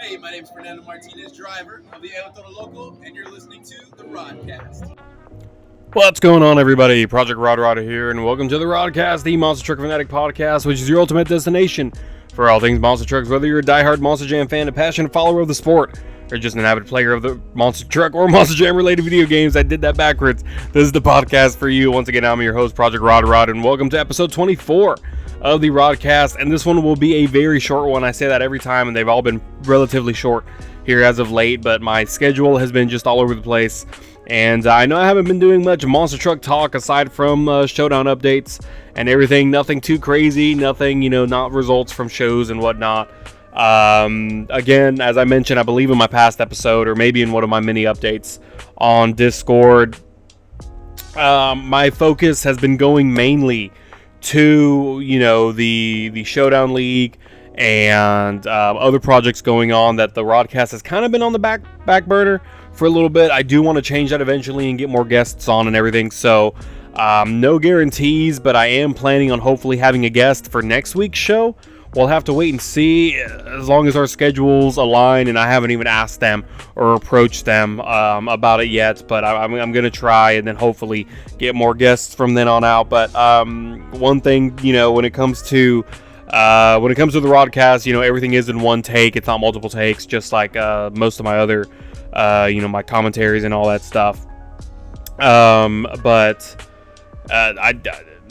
Hey, my name is Fernando Martinez, driver of the Ep.24, and you're listening to the Rodcast. What's going on, everybody? Project Rodder here, and welcome to the Rodcast, the Monster Truck Fanatic podcast, which is your ultimate destination for all things monster trucks. Whether you're a diehard Monster Jam fan, a passionate follower of the sport, or just an avid player of the Monster Truck or Monster Jam related video games, I did that backwards. This is the podcast for you. Once again, I'm your host, Project Rodder, and welcome to episode 24 of the Rodcast. And this one will be a very short one. I say that every time, and they've all been relatively short here as of late, but my schedule has been just all over the place. And I know I haven't been doing much monster truck talk aside from Showdown updates and everything. Nothing too crazy, nothing, not results from shows and whatnot. Again, as I mentioned, I believe in my past episode, or maybe in one of my mini updates on Discord, my focus has been going mainly to, the Showdown League and other projects going on that the Rodcast has kind of been on the back burner for a little bit. I do want to change that eventually and get more guests on and everything, so no guarantees, but I am planning on hopefully having a guest for next week's show. We'll have to wait and see as long as our schedules align, and I haven't even asked them or approached them about it yet, but I'm going to try and then hopefully get more guests from then on out. But one thing, when it comes to the Rodcast, everything is in one take. It's not multiple takes, just like most of my other my commentaries and all that stuff.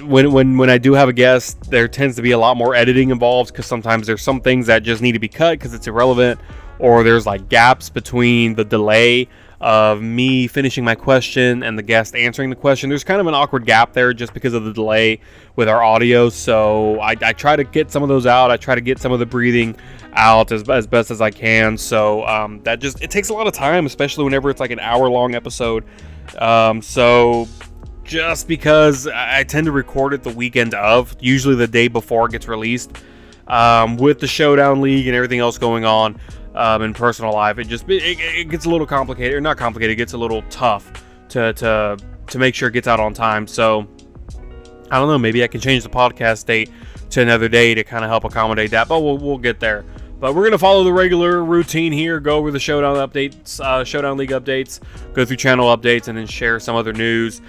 When I do have a guest, there tends to be a lot more editing involved, because sometimes there's some things that just need to be cut because it's irrelevant, or there's like gaps between the delay of me finishing my question and the guest answering the question. There's kind of an awkward gap there just because of the delay with our audio, so I try to get some of those out. I try to get some of the breathing out as best as I can, so it takes a lot of time, especially whenever it's like an hour-long episode. So just because I tend to record it the weekend of, usually the day before it gets released, with the Showdown League and everything else going on in personal life, it gets a little complicated, or not complicated, it gets a little tough to make sure it gets out on time. So I don't know, maybe I can change the podcast date to another day to kind of help accommodate that, but we'll get there. But we're going to follow the regular routine here, go over the Showdown updates, Showdown League updates, go through channel updates, and then share some other news.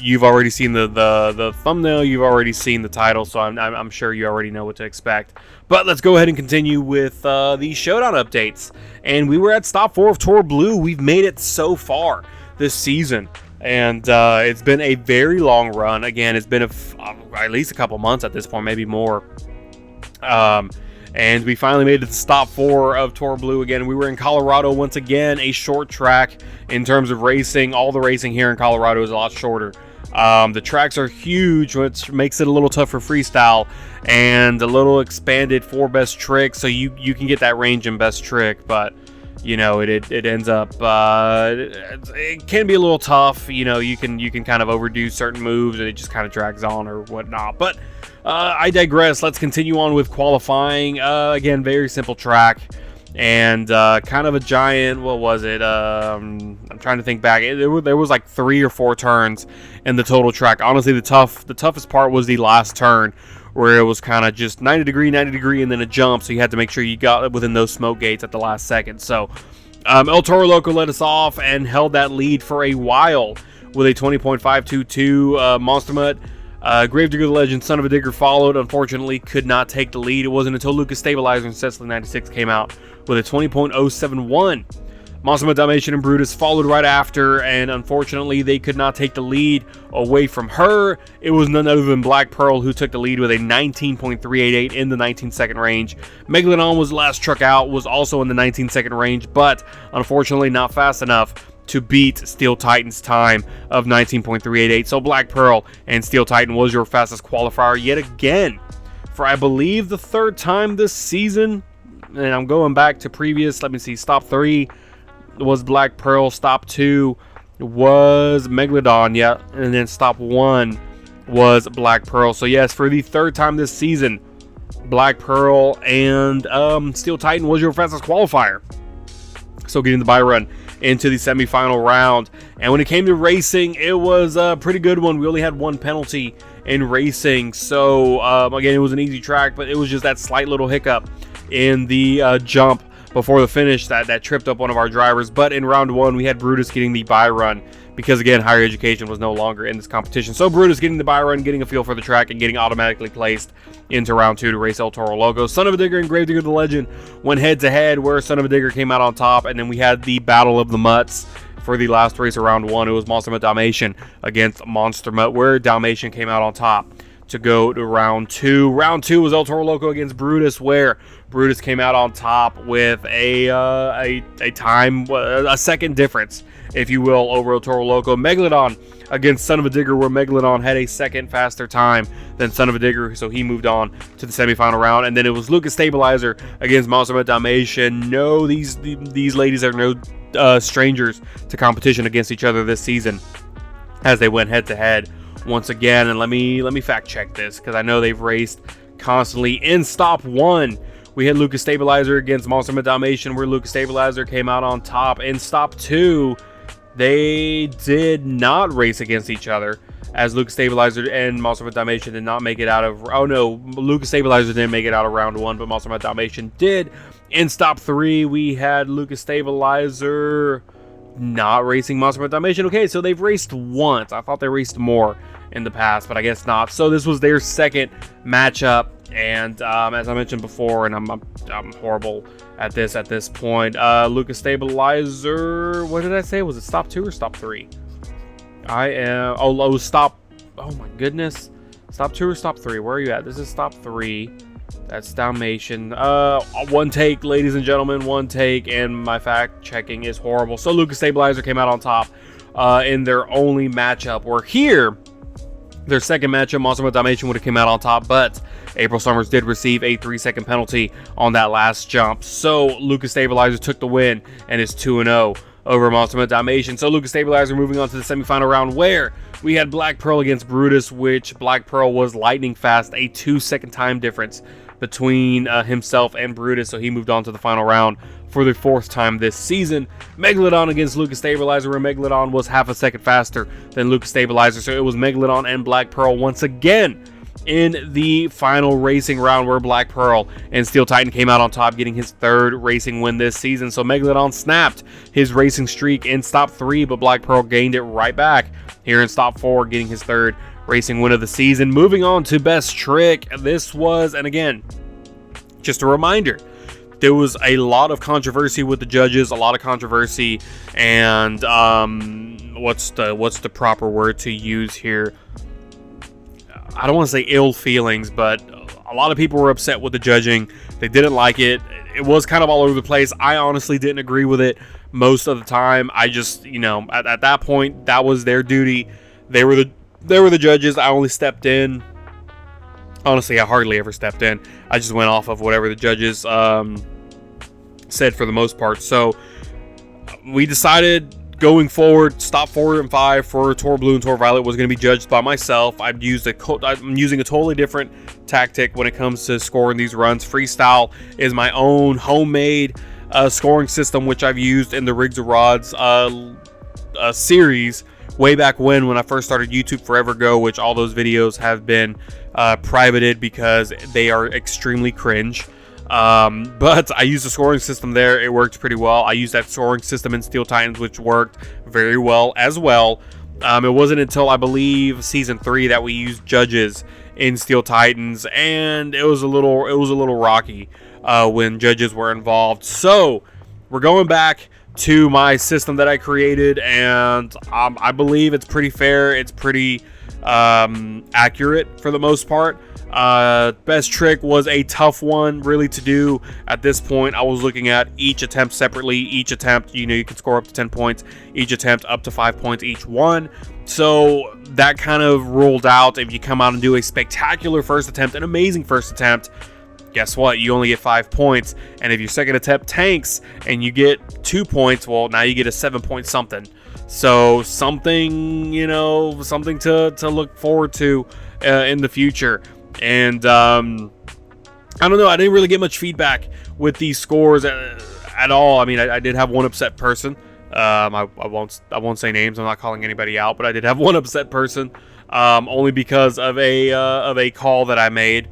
You've already seen the thumbnail, you've already seen the title, so I'm sure you already know what to expect. But let's go ahead and continue with the Showdown updates. And we were at Stop 4 of Tour Blue. We've made it so far this season. And it's been a very long run. Again, it's been at least a couple months at this point, maybe more. And we finally made it to Stop 4 of Tour Blue again. We were in Colorado once again, a short track in terms of racing. All the racing here in Colorado is a lot shorter. The tracks are huge, which makes it a little tough for freestyle, and a little expanded for best trick, so you can get that range in best trick, but it ends up it can be a little tough. You can kind of overdo certain moves and it just kind of drags on or whatnot. But I digress. Let's continue on with qualifying. Again, very simple track, and kind of a giant, what was it? I'm trying to think back. There was like 3 or 4 turns in the total track. Honestly, the toughest part was the last turn, where it was kind of just 90 degree, and then a jump, so you had to make sure you got within those smoke gates at the last second. So El Toro Loco led us off and held that lead for a while with a 20.522 Monster Mutt. Gravedigger the Legend, Son of a Digger followed. Unfortunately, could not take the lead. It wasn't until Lucas Stabilizer and Cecily 96 came out with a 20.071. Monster Mutt, Dalmatian, and Brutus followed right after, and unfortunately, they could not take the lead away from her. It was none other than Black Pearl who took the lead with a 19.388 in the 19-second range. Megalodon was the last truck out, was also in the 19-second range, but unfortunately not fast enough to beat Steel Titan's time of 19.388. So Black Pearl and Steel Titan was your fastest qualifier yet again for, I believe, the 3rd time this season. And I'm going back to previous, Stop 3 was Black Pearl, Stop 2 was Megalodon, yeah, and then Stop 1 was Black Pearl. So yes, for the 3rd time this season, Black Pearl and Steel Titan was your fastest qualifier. So getting the bye run into the semifinal round. And when it came to racing, it was a pretty good one. We only had 1 penalty in racing, so again, it was an easy track, but it was just that slight little hiccup in the jump before the finish that tripped up one of our drivers. But in round 1, we had Brutus getting the bye run because, again, higher education was no longer in this competition. So Brutus getting the bye run, getting a feel for the track, and getting automatically placed into round 2 to race El Toro Loco. Son of a Digger and Gravedigger the Legend went head-to-head, where Son of a Digger came out on top, and then we had the Battle of the Mutts for the last race of round 1. It was Monster Mutt Dalmatian against Monster Mutt, where Dalmatian came out on top to go to round 2. Round 2 was El Toro Loco against Brutus, where Brutus came out on top with a second difference, if you will, over El Toro Loco. Megalodon against Son of a Digger, where Megalodon had a second faster time than Son of a Digger, so he moved on to the semifinal round. And then it was Lucas Stabilizer against Monster Mutt Dalmatian. No, these ladies are no strangers to competition against each other this season, as they went head to head once again. And let me fact check this, because I know they've raced constantly. In stop 1, we had Lucas Stabilizer against Monster Mutt Dalmatian, where Lucas Stabilizer came out on top. In stop 2, they did not race against each other, as Lucas Stabilizer and Monster Mutt Dalmatian did not make it out of... Oh no, Lucas Stabilizer didn't make it out of round 1, but Monster Mutt Dalmatian did. In stop 3, we had Lucas Stabilizer not racing Monster Mutt Dalmatian. Okay, so they've raced once. I thought they raced more in the past, but I guess not. So this was their second matchup, and as I mentioned before, and I'm horrible at this point. Lucas Stabilizer, what did I say? Was it stop 2 or stop 3? Stop. Oh my goodness. Stop 2 or stop 3? Where are you at? This is stop 3. That's Dalmatian. One take, ladies and gentlemen, one take, and my fact checking is horrible. So Lucas Stabilizer came out on top in their only matchup. Where here, their second matchup, Monster Mutt Dalmatian would have come out on top, but April Summers did receive a 3-second penalty on that last jump. So Lucas Stabilizer took the win and is 2-0 over Monster Mutt Dalmatian. So Lucas Stabilizer moving on to the semifinal round, where we had Black Pearl against Brutus, which Black Pearl was lightning fast, a 2-second time difference between himself and Brutus, so he moved on to the final round for the 4th time this season. Megalodon against Lucas Stabilizer, where Megalodon was half a second faster than Lucas Stabilizer, so it was Megalodon and Black Pearl once again in the final racing round, where Black Pearl and Steel Titan came out on top, getting his 3rd racing win this season. So Megalodon snapped his racing streak in stop 3, but Black Pearl gained it right back here in stop 4, getting his 3rd racing win of the season. Moving on to Best Trick. This was, and again, just a reminder, there was a lot of controversy with the judges, a lot of controversy, and what's the proper word to use here? I don't want to say ill feelings, but a lot of people were upset with the judging. They didn't like it. It was kind of all over the place. I honestly didn't agree with it most of the time. I just, at that point, that was their duty. They were the judges. I only stepped in. Honestly, I hardly ever stepped in. I just went off of whatever the judges said for the most part. So we decided, going forward, stop 4 and 5 for Tor Blue and Tor Violet was going to be judged by myself. I'm using a totally different tactic when it comes to scoring these runs. Freestyle is my own homemade scoring system, which I've used in the Rigs of Rods series way back when I first started YouTube forever ago, which all those videos have been privated because they are extremely cringe. But I used a scoring system there. It worked pretty well. I used that scoring system in Steel Titans, which worked very well as well. It wasn't until, I believe, season 3 that we used judges in Steel Titans, and it was a little rocky when judges were involved. So we're going back to my system that I created, and I believe it's pretty fair. It's pretty accurate for the most part. Best Trick was a tough one really to do at this point. I was looking at each attempt separately. Each attempt, you can score up to 10 points. Each attempt up to 5 points each one. So that kind of ruled out if you come out and do a spectacular first attempt, an amazing first attempt, guess what? You only get 5 points. And if your second attempt tanks and you get 2 points, well, now you get a 7-point something. So something, something to look forward to in the future. And I don't know. I didn't really get much feedback with these scores at all. I mean, I did have one upset person. I won't say names. I'm not calling anybody out, but I did have one upset person, only because of a call that I made,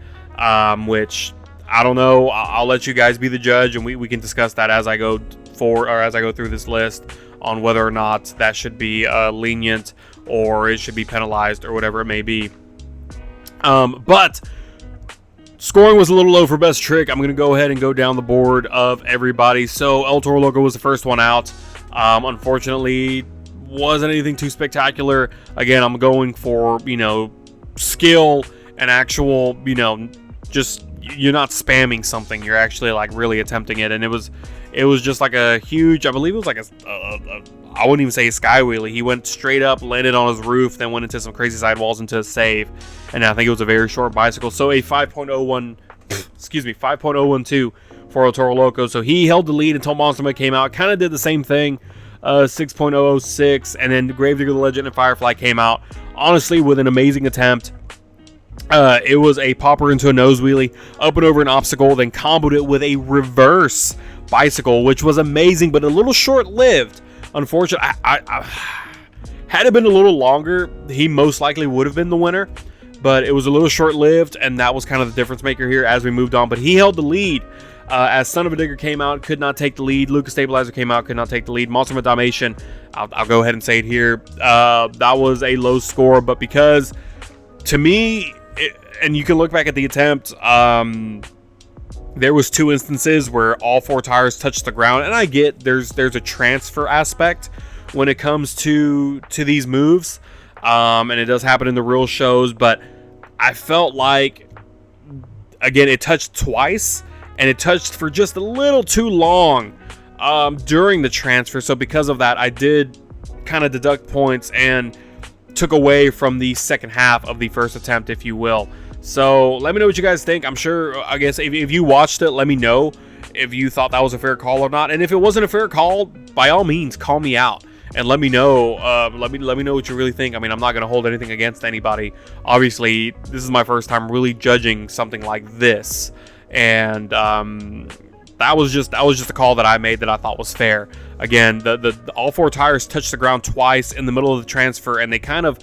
which I don't know. I'll let you guys be the judge, and we can discuss that as I go forward, or as I go through this list, on whether or not that should be lenient or it should be penalized or whatever it may be. But scoring was a little low for best trick. I'm going to go ahead and go down the board of everybody. So El Toro Loco was the first one out. Unfortunately, wasn't anything too spectacular. Again, I'm going for, skill and actual, just you're not spamming something. You're actually like really attempting it. And it was just like a huge, I believe it was like I wouldn't even say a sky wheelie. He went straight up, landed on his roof, then went into some crazy sidewalls into a save. And I think it was a very short bicycle. So a 5.012 for El Toro Loco. So he held the lead until Monster Mutt came out. Kind of did the same thing. 6.006, and then Gravedigger the Legend and Firefly came out, honestly, with an amazing attempt. It was a popper into a nose wheelie, up and over an obstacle, then comboed it with a reverse bicycle, which was amazing, but a little short-lived. Unfortunately, had it been a little longer, he most likely would have been the winner, but it was a little short-lived, and that was kind of the difference maker here as we moved on. But he held the lead. As Son of a Digger came out, could not take the lead. Lucas Stabilizer came out, could not take the lead. Monster Mutt Dalmatian, I'll go ahead and say it here. That was a low score, but because, to me, and you can look back at the attempt, there was 2 instances where all 4 tires touched the ground, and I get there's a transfer aspect when it comes to these moves, and it does happen in the real shows, but I felt like, again, it touched twice, and it touched for just a little too long during the transfer. So because of that, I did kind of deduct points and took away from the second half of the first attempt, if you will. So let me know what you guys think. I'm sure, I guess, if you watched it, let me know if you thought that was a fair call or not. And if it wasn't a fair call, by all means, call me out and let me know. Let me know what you really think. I mean, I'm not going to hold anything against anybody. Obviously, this is my first time really judging something like this. And that was just a call that I made that I thought was fair. Again, the all 4 tires touched the ground twice in the middle of the transfer, and they kind of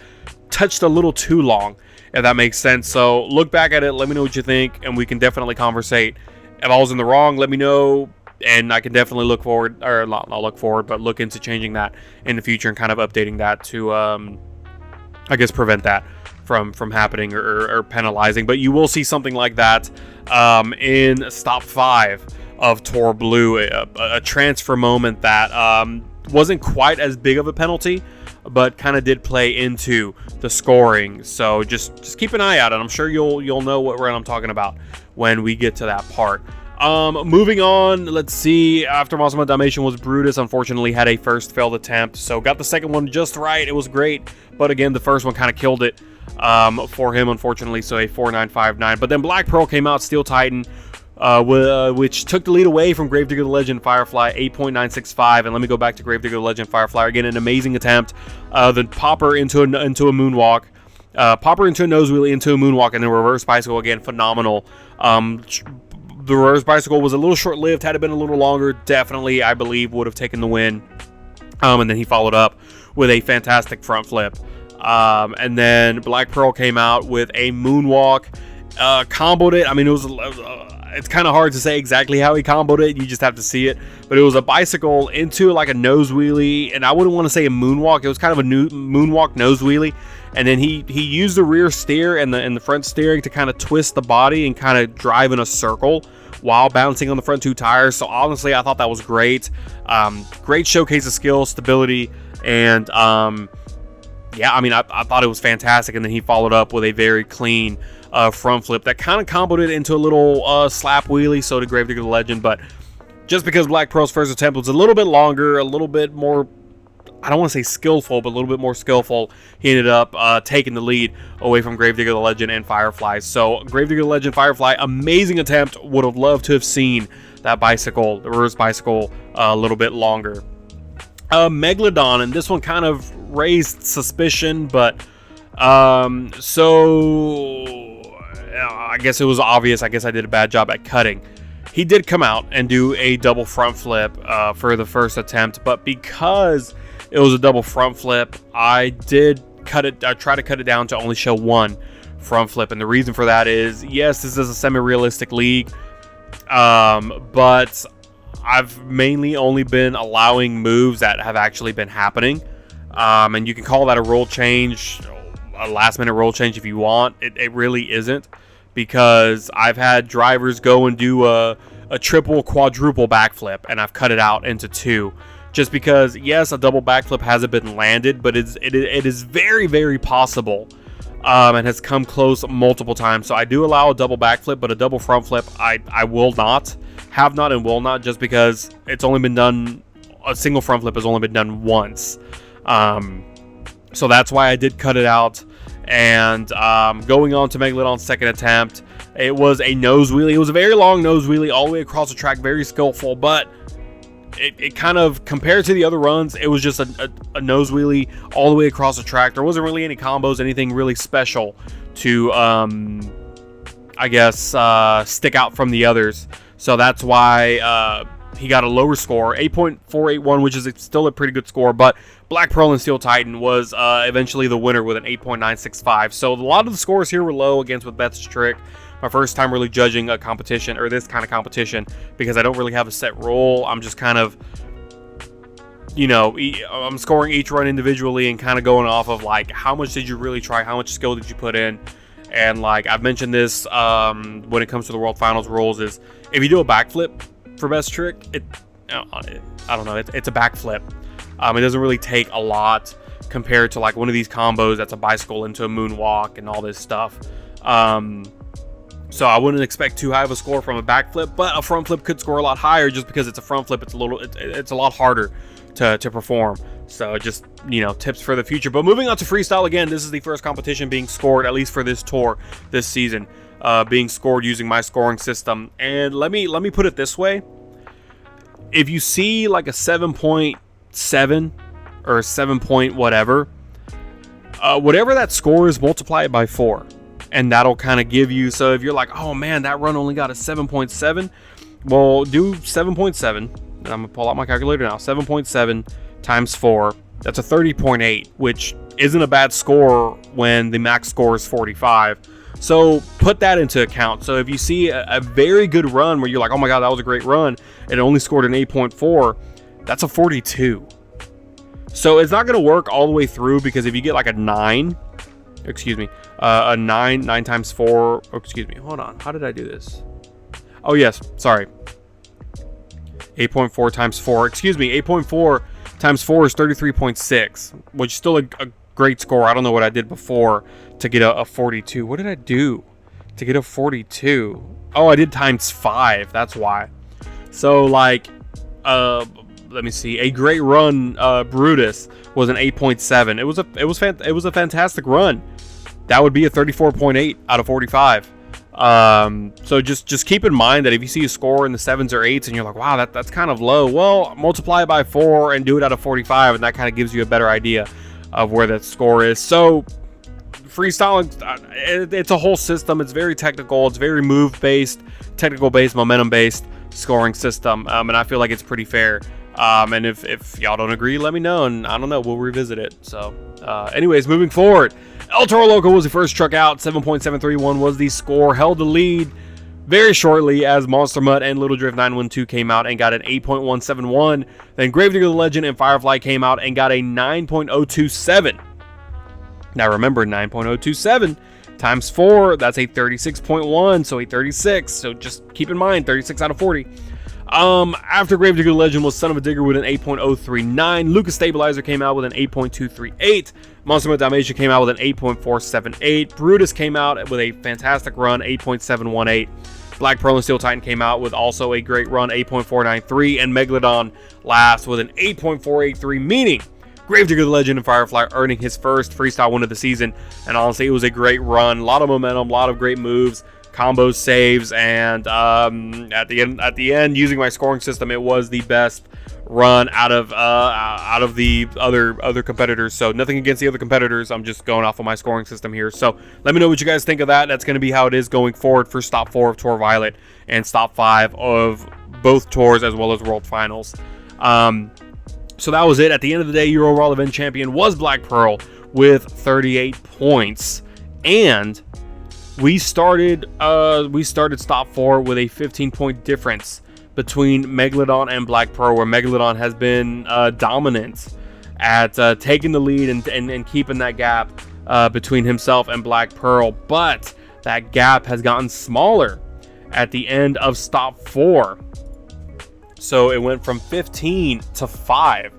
touched a little too long, if that makes sense. So look back at it, let me know what you think, and we can definitely conversate. If I was in the wrong, let me know, and I can definitely look forward, or not look forward, but look into changing that in the future and kind of updating that to, I guess, prevent that from happening or penalizing. But you will see something like that in stop 5 of Tor Blue, a transfer moment that wasn't quite as big of a penalty, but kind of did play into the scoring. So just keep an eye out, and I'm sure you'll know what I'm talking about when we get to that part. Moving on, let's see. After Monster Mutt Dalmatian was Brutus. Unfortunately, had a first failed attempt, so got the second one just right. It was great, but again, the first one kind of killed it for him, unfortunately. So a 4.959. But then Black Pearl came out, Steel Titan, which took the lead away from Gravedigger the Legend Firefly, 8.965. And let me go back to Gravedigger the Legend Firefly again. An amazing attempt. The popper into a moonwalk. Popper into a nose wheelie, into a moonwalk, and then reverse bicycle again. Phenomenal. The reverse bicycle was a little short-lived. Had it been a little longer, definitely, I believe, would have taken the win. And then he followed up with a fantastic front flip. And then Black Pearl came out with a moonwalk, comboed it. I mean, it's kind of hard to say exactly how he comboed it. You just have to see it. But it was a bicycle into like a nose wheelie, and I wouldn't want to say a moonwalk. It was kind of a moonwalk nose wheelie. And then he used the rear steer and the front steering to kind of twist the body and kind of drive in a circle while bouncing on the front 2 tires. So honestly, I thought that was great. Great showcase of skill, stability, and yeah, I mean, I thought it was fantastic. And then he followed up with a very clean front flip that kind of comboed it into a little slap wheelie. So did Gravedigger the Legend, but just because Black Pearl's first attempt was a little bit longer, a little bit more, I don't want to say skillful, but a little bit more skillful, he ended up taking the lead away from Gravedigger the Legend and Firefly. So Gravedigger the Legend, Firefly, amazing attempt. Would have loved to have seen that bicycle, the reverse bicycle, a little bit longer. Megalodon, and this one kind of raised suspicion, but so I guess it was obvious. I guess I did a bad job at cutting. He did come out and do a double front flip for the first attempt, but because it was a double front flip, I did cut it. I tried to cut it down to only show 1 front flip, and the reason for that is, yes, this is a semi-realistic league. But I've mainly only been allowing moves that have actually been happening. And you can call that a rule change, a last-minute rule change if you want. It really isn't, because I've had drivers go and do a triple, quadruple backflip, and I've cut it out into 2. Just because, yes, a double backflip hasn't been landed, but it is very, very possible, and has come close multiple times. So I do allow a double backflip, but a double front flip, I will not, have not, and will not, just because it's only been done, a single front flip has only been done once. So that's why I did cut it out. And going on to Megalodon's second attempt, it was a nose wheelie. It was a very long nose wheelie all the way across the track, very skillful, but it kind of, compared to the other runs, it was just a nose wheelie all the way across the track. There wasn't really any combos, anything really special to, I guess, stick out from the others. So that's why he got a lower score, 8.481, which is still a pretty good score, but Black Pearl and Steel Titan was eventually the winner with an 8.965. So a lot of the scores here were low against with Beth's trick. My first time really judging a competition, or this kind of competition, because I don't really have a set rule. I'm just kind of, you know, I'm scoring each run individually and kind of going off of, like, how much did you really try, how much skill did you put in. And, like, I've mentioned this when it comes to the World Finals rules, is if you do a backflip for Best Trick, I don't know, it's a backflip. It doesn't really take a lot compared to, like, one of these combos that's a bicycle into a moonwalk and all this stuff. So I wouldn't expect too high of a score from a backflip, but a front flip could score a lot higher, just because it's a front flip. It's a lot harder to perform. So just, you know, tips for the future. But moving on to freestyle again, this is the first competition being scored, at least for this tour this season, being scored using my scoring system. And let me put it this way: if you see like a 7.7 or 7 point whatever, whatever that score is, multiply it by 4. And that'll kind of give you, so if you're like, oh man, that run only got a 7.7, well, do 7.7, and I'm going to pull out my calculator now, 7.7 times 4, that's a 30.8, which isn't a bad score when the max score is 45. So put that into account. So if you see a very good run where you're like, oh my god, that was a great run, and it only scored an 8.4, that's a 42. So it's not going to work all the way through, because if you get like a 9, a 9 times 4, hold on, how did I do this? Oh yes, sorry, 8.4 times 4, 8.4 times 4 is 33.6, which is still a great score. I don't know what I did before to get a 42. What did I do to get a 42? Oh, I did times 5, that's why. So like, let me see, a great run, Brutus, was an 8.7. It was a fantastic run. That would be a 34.8 out of 45. So just keep in mind that if you see a score in the 7s or 8s and you're like, wow, that's kind of low, well, multiply it by 4 and do it out of 45, and that kind of gives you a better idea of where that score is. So freestyling, it's a whole system. It's very technical. It's very move-based, technical-based, momentum-based scoring system, and I feel like it's pretty fair. And if y'all don't agree, let me know, and I don't know, we'll revisit it. So anyways, moving forward, El Toro Loco was the first truck out. 7.731 was the score. Held the lead very shortly as Monster Mutt and Little Drift 912 came out and got an 8.171. Then Gravedigger the Legend and Firefly came out and got a 9.027. Now remember, 9.027 times 4, that's a 36.1, so a 36. So just keep in mind, 36 out of 40. After Gravedigger Legend was Son of a Digger with an 8.039. Lucas Stabilizer came out with an 8.238. Monster Mutt Dalmatia came out with an 8.478. Brutus came out with a fantastic run, 8.718. Black Pearl and Steel Titan came out with also a great run, 8.493. And Megalodon last with an 8.483, meaning Gravedigger the Legend and Firefly earning his first freestyle win of the season. And honestly, it was a great run, a lot of momentum, a lot of great moves, combos, saves, and at the end, using my scoring system, it was the best run out of the other competitors. So nothing against the other competitors, I'm just going off of my scoring system here. So let me know what you guys think of that. That's going to be how it is going forward for stop 4 of Tour Violet and stop 5 of both tours, as well as World Finals. So that was it. At the end of the day, your overall event champion was Black Pearl with 38 points, and we started stop 4 with a 15-point difference between Megalodon and Black Pearl, where Megalodon has been dominant at taking the lead and keeping that gap between himself and Black Pearl. But that gap has gotten smaller at the end of stop 4. So it went from 15 to 5.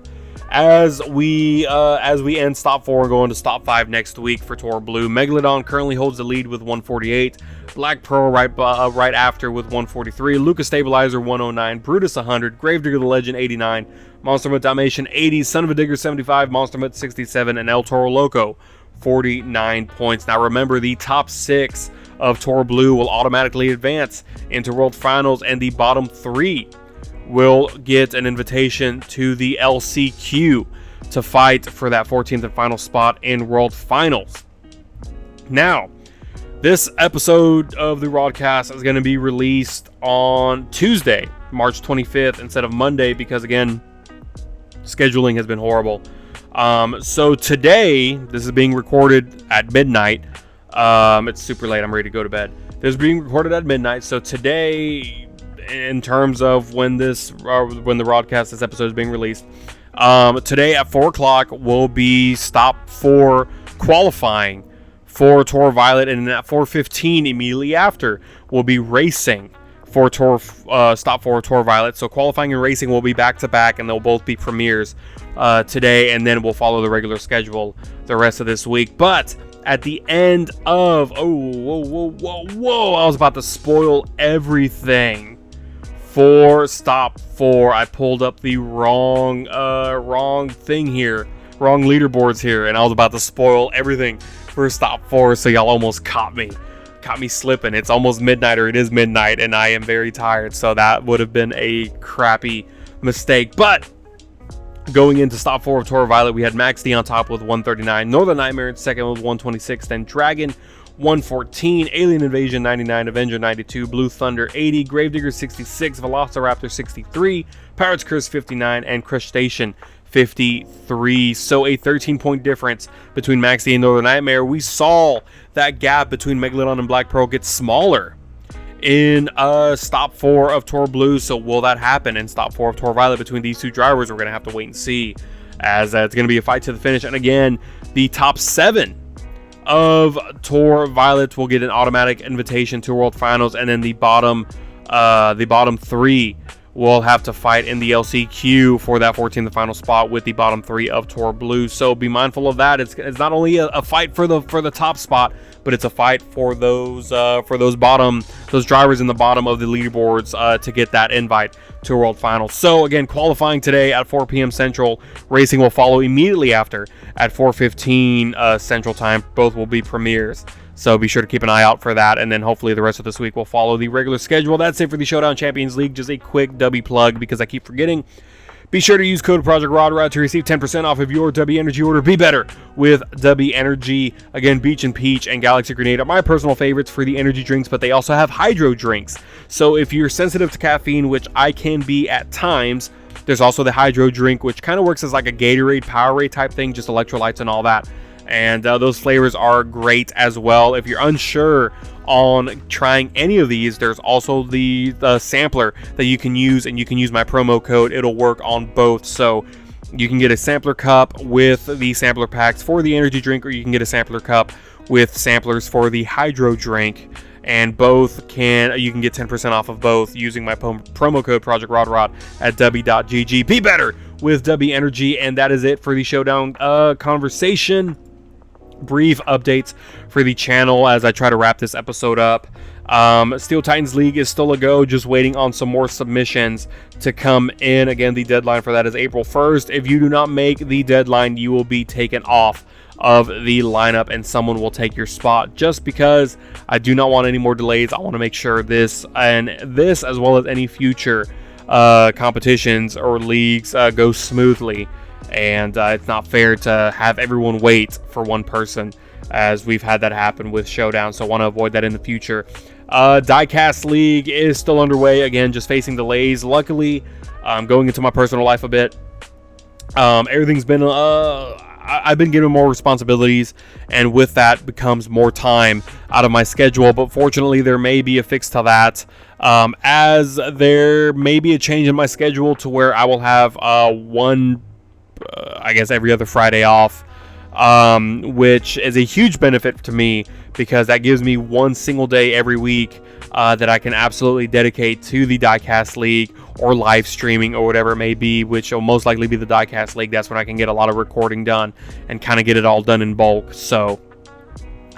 As we end stop 4 and go into stop 5 next week for Tor Blue, Megalodon currently holds the lead with 148. Black Pearl right after with 143. Lucas Stabilizer 109. Brutus 100. Gravedigger the Legend 89. Monster Mutt Dalmatian 80. Son of a Digger 75. Monster Mutt 67. And El Toro Loco 49 points. Now remember, the top 6 of Tor Blue will automatically advance into World Finals, and the bottom 3 will get an invitation to the LCQ to fight for that 14th and final spot in World Finals. Now, this episode of the Rodcast is going to be released on Tuesday, March 25th, instead of Monday, because again, scheduling has been horrible. So today, this is being recorded at midnight. It's super late. I'm ready to go to bed. This is being recorded at midnight. So today, in terms of when the Rodcast, this episode is being released, today at 4 o'clock will be stop 4 qualifying for Tor Violet, and at 4:15 immediately after will be racing for stop 4 Tor Violet. So qualifying and racing will be back to back, and they'll both be premieres today, and then we'll follow the regular schedule the rest of this week. But at the end of I was about to spoil everything for stop 4. I pulled up the wrong thing here, wrong leaderboards here, and I was about to spoil everything for stop 4. So y'all almost caught me slipping. It's almost midnight, or it is midnight, and I am very tired. So that would have been a crappy mistake. But going into stop 4 of Tor Violet, we had Max D on top with 139, Northern Nightmare in second with 126, then Dragon 114, Alien Invasion 99, Avenger 92, Blue Thunder 80, Gravedigger 66, Velociraptor 63, Pirate's Curse 59, and Crustacean 53. So a 13-point difference between Max D and Northern Nightmare. We saw that gap between Megalodon and Black Pearl get smaller in stop 4 of Tor Blue. So will that happen in stop 4 of Tor Violet between these two drivers? We're going to have to wait and see, as it's going to be a fight to the finish. And again, the top 7 of Tor Violet will get an automatic invitation to World Finals, and then the bottom 3 will have to fight in the LCQ for that 14th final spot with the bottom 3 of Tor Blue. So be mindful of that. It's not only a fight for the top spot, but it's a fight for those drivers in the bottom of the leaderboards to get that invite to World Finals. So again, qualifying today at 4 p.m. Central. Racing will follow immediately after at 4:15 Central Time. Both will be premieres, so be sure to keep an eye out for that, and then hopefully the rest of this week will follow the regular schedule. That's it for the Showdown Champions League. Just a quick W plug, because I keep forgetting. Be sure to use code Project Rod to receive 10% off of your W Energy order. Be better with W Energy. Again, Beach and Peach and Galaxy Grenade are my personal favorites for the energy drinks, but they also have hydro drinks. So if you're sensitive to caffeine, which I can be at times, there's also the hydro drink, which kind of works as like a Gatorade, Powerade type thing, just electrolytes and all that. And those flavors are great as well. If you're unsure on trying any of these, there's also the sampler that you can use, and you can use my promo code. It'll work on both. So you can get a sampler cup with the sampler packs for the energy drink, or you can get a sampler cup with samplers for the hydro drink. And you can get 10% off of both using my promo code Project Rod at w.gg. Be better with W Energy. And that is it for the Showdown conversation. Brief updates for the channel as I try to wrap this episode up. Steel Titans League is still a go, just waiting on some more submissions to come in. Again, the deadline for that is April 1st. If you do not make the deadline, you will be taken off of the lineup, and someone will take your spot, just because I do not want any more delays. I want to make sure this, as well as any future competitions or leagues, go smoothly. And it's not fair to have everyone wait for one person, as we've had that happen with Showdown. So I want to avoid that in the future. Diecast League is still underway. Again, just facing delays. Luckily, going into my personal life a bit, everything's been I've been given more responsibilities, and with that becomes more time out of my schedule. But fortunately, there may be a fix to that, as there may be a change in my schedule to where I will have I guess every other Friday off, which is a huge benefit to me because that gives me one single day every week that I can absolutely dedicate to the Diecast League or live streaming or whatever it may be, which will most likely be the Diecast League. That's when I can get a lot of recording done and kind of get it all done in bulk. So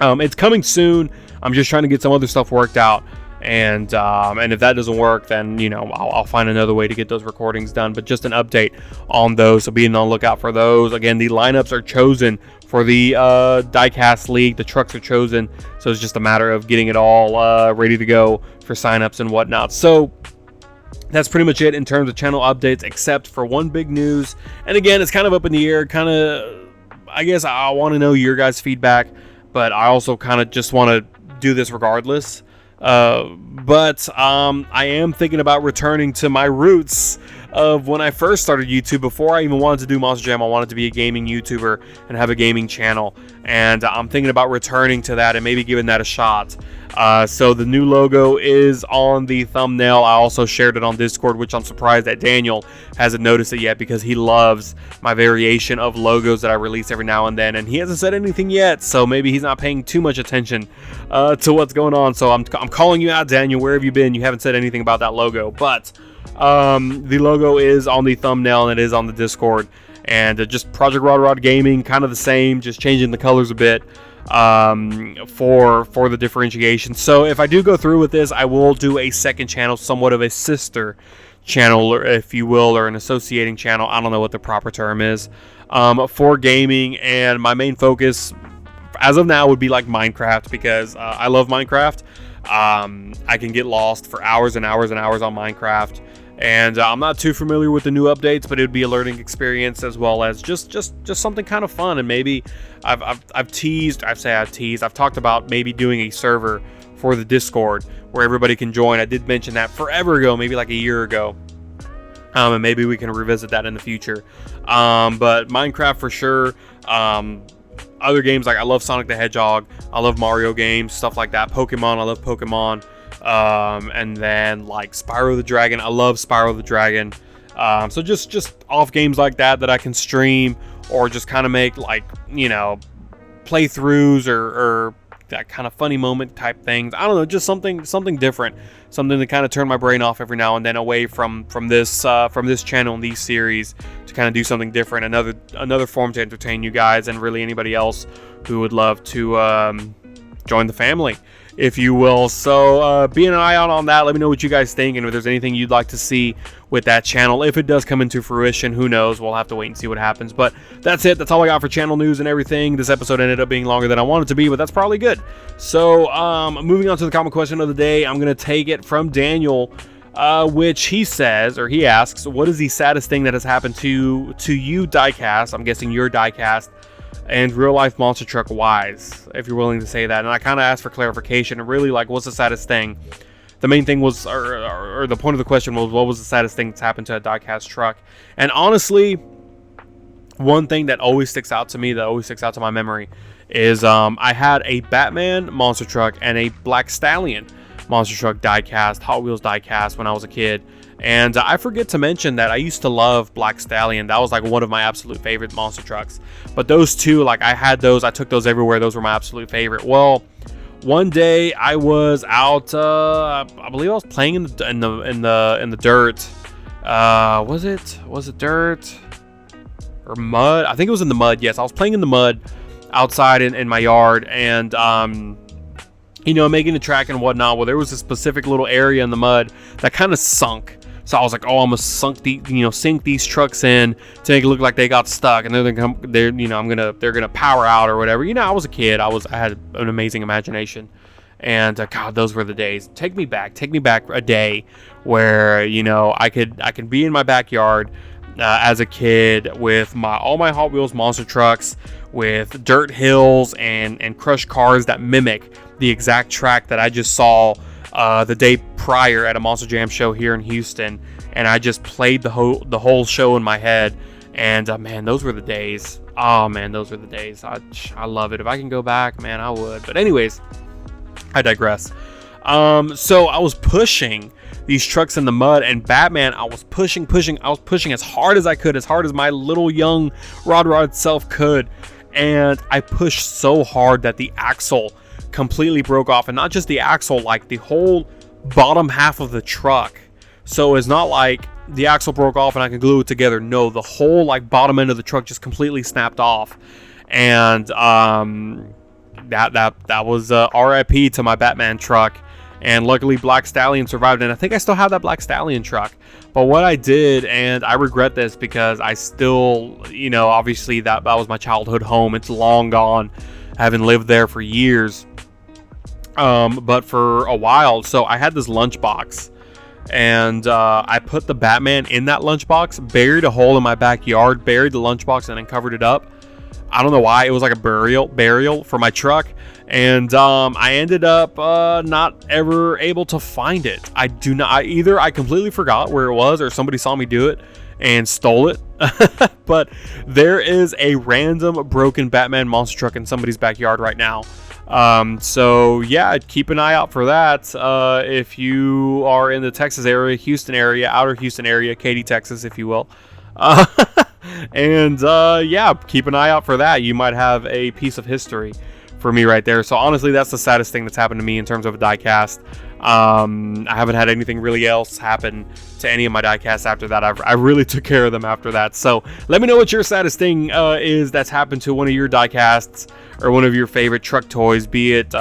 it's coming soon. I'm just trying to get some other stuff worked out. And if that doesn't work, then, you know, I'll find another way to get those recordings done. But just an update on those, so be on the lookout for those. Again, the lineups are chosen for the Diecast League. The trucks are chosen, so it's just a matter of getting it all ready to go for signups and whatnot. So that's pretty much it in terms of channel updates, except for one big news. And again, it's kind of up in the air. Kind of, I guess I want to know your guys' feedback, but I also kind of just want to do this regardless. But I am thinking about returning to my roots of when I first started YouTube. Before I even wanted to do Monster Jam, I wanted to be a gaming YouTuber and have a gaming channel. And I'm thinking about returning to that and maybe giving that a shot. So the new logo is on the thumbnail. I also shared it on Discord, which I'm surprised that Daniel hasn't noticed it yet because he loves my variation of logos that I release every now and then. And he hasn't said anything yet, so maybe he's not paying too much attention to what's going on. So I'm calling you out, Daniel. Where have you been? You haven't said anything about that logo. But the logo is on the thumbnail and it is on the Discord. And just Project Rod Gaming, kind of the same, just changing the colors a bit for the differentiation. So if I do go through with this, I will do a second channel, somewhat of a sister channel, or if you will, or an associating channel. I don't know what the proper term is, for gaming. And my main focus as of now would be like Minecraft, because I love Minecraft. I can get lost for hours and hours and hours on Minecraft. And I'm not too familiar with the new updates, but it would be a learning experience, as well as just something kind of fun. And maybe I've talked about maybe doing a server for the Discord where everybody can join. I did mention that forever ago, maybe like a year ago. And maybe we can revisit that in the future. But Minecraft for sure. Other games, like I love Sonic the Hedgehog, I love Mario games, stuff like that. Pokemon, I love Pokemon. And then like Spyro the Dragon, I love Spyro the Dragon. So just off games like that I can stream, or just kind of make, like, you know, playthroughs or that kind of funny moment type things. I don't know, just something different, something to kind of turn my brain off every now and then away from this channel and these series, to kind of do something different, another form to entertain you guys and really anybody else who would love to join the family, if you will. So be an eye out on that. Let me know what you guys think, and if there's anything you'd like to see with that channel. If it does come into fruition, who knows? We'll have to wait and see what happens. But that's it. That's all I got for channel news and everything. This episode ended up being longer than I wanted to be, but that's probably good. So moving on to the comment question of the day, I'm going to take it from Daniel, which he says, or he asks, what is the saddest thing that has happened to you, Diecast? I'm guessing your Diecast and real life monster truck wise, if you're willing to say that. And I kind of asked for clarification, and really, like, what's the saddest thing? The main thing was, or the point of the question was, what was the saddest thing that's happened to a Diecast truck? And honestly, one thing that always sticks out to me, that always sticks out to my memory, is I had a Batman monster truck and a Black Stallion monster truck diecast, Hot Wheels diecast, when I was a kid. And I forget to mention that I used to love Black Stallion. That was like one of my absolute favorite monster trucks. But those two, like, I had those, I took those everywhere. Those were my absolute favorite. Well, one day I was out, I believe I was playing in the dirt. Was it dirt or mud? I think it was in the mud. Yes, I was playing in the mud outside in my yard, and you know, making the track and whatnot. Well, there was a specific little area in the mud that kind of sunk. So I was like, oh, I'm gonna sink these trucks in to make it look like they got stuck, and they're gonna power out or whatever. You know, I was a kid. I had an amazing imagination, and God, those were the days. Take me back a day where, you know, I could be in my backyard as a kid with all my Hot Wheels monster trucks, with dirt hills and crushed cars that mimic the exact track that I just saw the day prior at a Monster Jam show here in Houston, and I just played the whole show in my head. And man, those were the days. Oh man, those were the days. I love it. If I can go back, man, I would. But anyways, I digress. So I was pushing these trucks in the mud, and Batman, I was pushing as hard as I could, as hard as my little young rod self could. And I pushed so hard that the axle completely broke off. And not just the axle, like the whole bottom half of the truck. So it's not like the axle broke off and I can glue it together. No, the whole like bottom end of the truck just completely snapped off. And that was RIP to my Batman truck. And luckily Black Stallion survived, and I think I still have that Black Stallion truck. But what I did, and I regret this because I still, obviously that was my childhood home. It's long gone. I haven't lived there for years. But for a while, so I had this lunchbox, and I put the Batman in that lunchbox, buried a hole in my backyard, buried the lunchbox, and then covered it up. I don't know why. It was like a burial for my truck. And I ended up not ever able to find it. Either I completely forgot where it was, or somebody saw me do it and stole it. But there is a random broken Batman monster truck in somebody's backyard right now. So yeah, keep an eye out for that. If you are in the Texas area, Houston area, outer Houston area, Katy, Texas, if you will. And yeah, keep an eye out for that. You might have a piece of history for me right there. So honestly, that's the saddest thing that's happened to me in terms of a diecast. I haven't had anything really else happen to any of my diecasts after that. I really took care of them after that. So let me know what your saddest thing is that's happened to one of your diecasts or one of your favorite truck toys, be it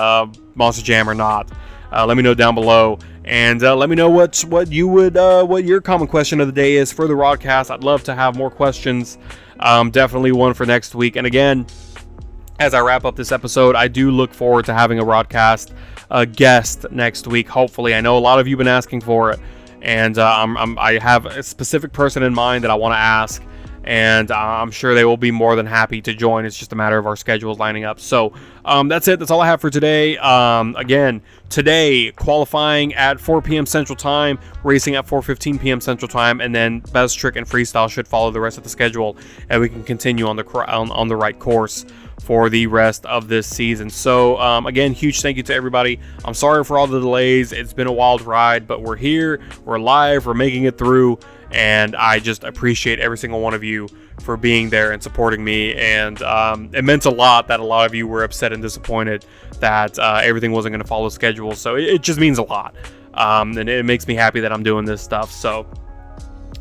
Monster Jam or not. Let me know down below, and let me know what your common question of the day is for the Rodcast. I'd love to have more questions. Definitely one for next week. And again, as I wrap up this episode, I do look forward to having a Rodcast guest next week. Hopefully, I know a lot of you have been asking for it, and I have a specific person in mind that I want to ask, and I'm sure they will be more than happy to join. It's just a matter of our schedules lining up. So that's it. That's all I have for today. Again, today qualifying at 4 p.m. Central Time, racing at 4:15 p.m. Central Time, and then Best Trick and Freestyle should follow the rest of the schedule, and we can continue on the right course for the rest of this season. So again, huge thank you to everybody. I'm sorry for all the delays. It's been a wild ride, but we're here, we're live, we're making it through, and I just appreciate every single one of you for being there and supporting me. And it meant a lot that a lot of you were upset and disappointed that everything wasn't going to follow schedule. So it just means a lot, and it makes me happy that I'm doing this stuff. So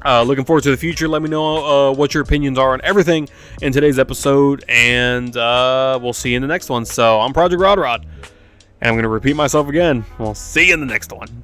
looking forward to the future. Let me know what your opinions are on everything in today's episode, and we'll see you in the next one. So I'm Project Rod, and I'm going to repeat myself again. We'll see you in the next one.